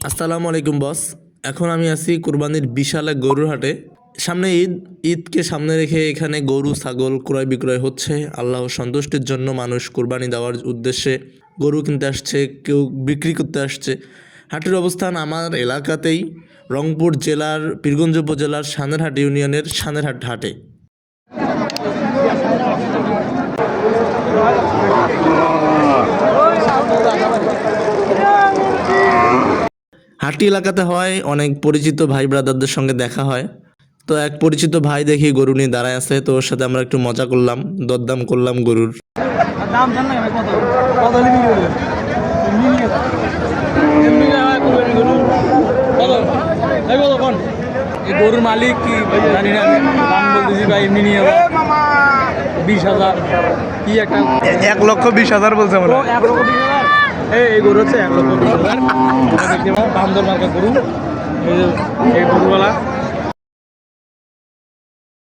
আসসালামু আলাইকুম বস। এখন আমি আছি কুরবানির বিশাল এক গরুর হাটে। সামনে ঈদকে সামনে রেখে এখানে গরু ছাগল ক্রয় বিক্রয় হচ্ছে। আল্লাহর সন্তুষ্টির জন্য মানুষ কুরবানি দেওয়ার উদ্দেশ্যে গরু কিনতে আসছে, কেউ বিক্রি করতে আসছে। হাটের অবস্থান আমার এলাকাতেই, রংপুর জেলার পীরগঞ্জ উপজেলার সানেরহাট ইউনিয়নের সানেরহাট হাটে। হাটি এলাকাতে হয় অনেক পরিচিত ভাই ব্রাদারদের সঙ্গে দেখা হয়। তো এক পরিচিত ভাই দেখি গরু নিয়ে দাঁড়ায় আছে, তো ওর সাথে আমরা একটু মজা করলাম, দরদাম করলাম গরুর। দাম জান না কত কত লিবি গরু এমনি গরু বলো এই বলো কোন এই গরুর মালিক কি জানি না, দাম বলতেছি ভাই এমনি নিয়ে 20,000 কি একটা 1,20,000 বলছে আমরা। 1,20,000 এই গরু হচ্ছে 1,20,000 দেখতে পাবো বান্দর মার্কা গরু। এই গরুওয়ালা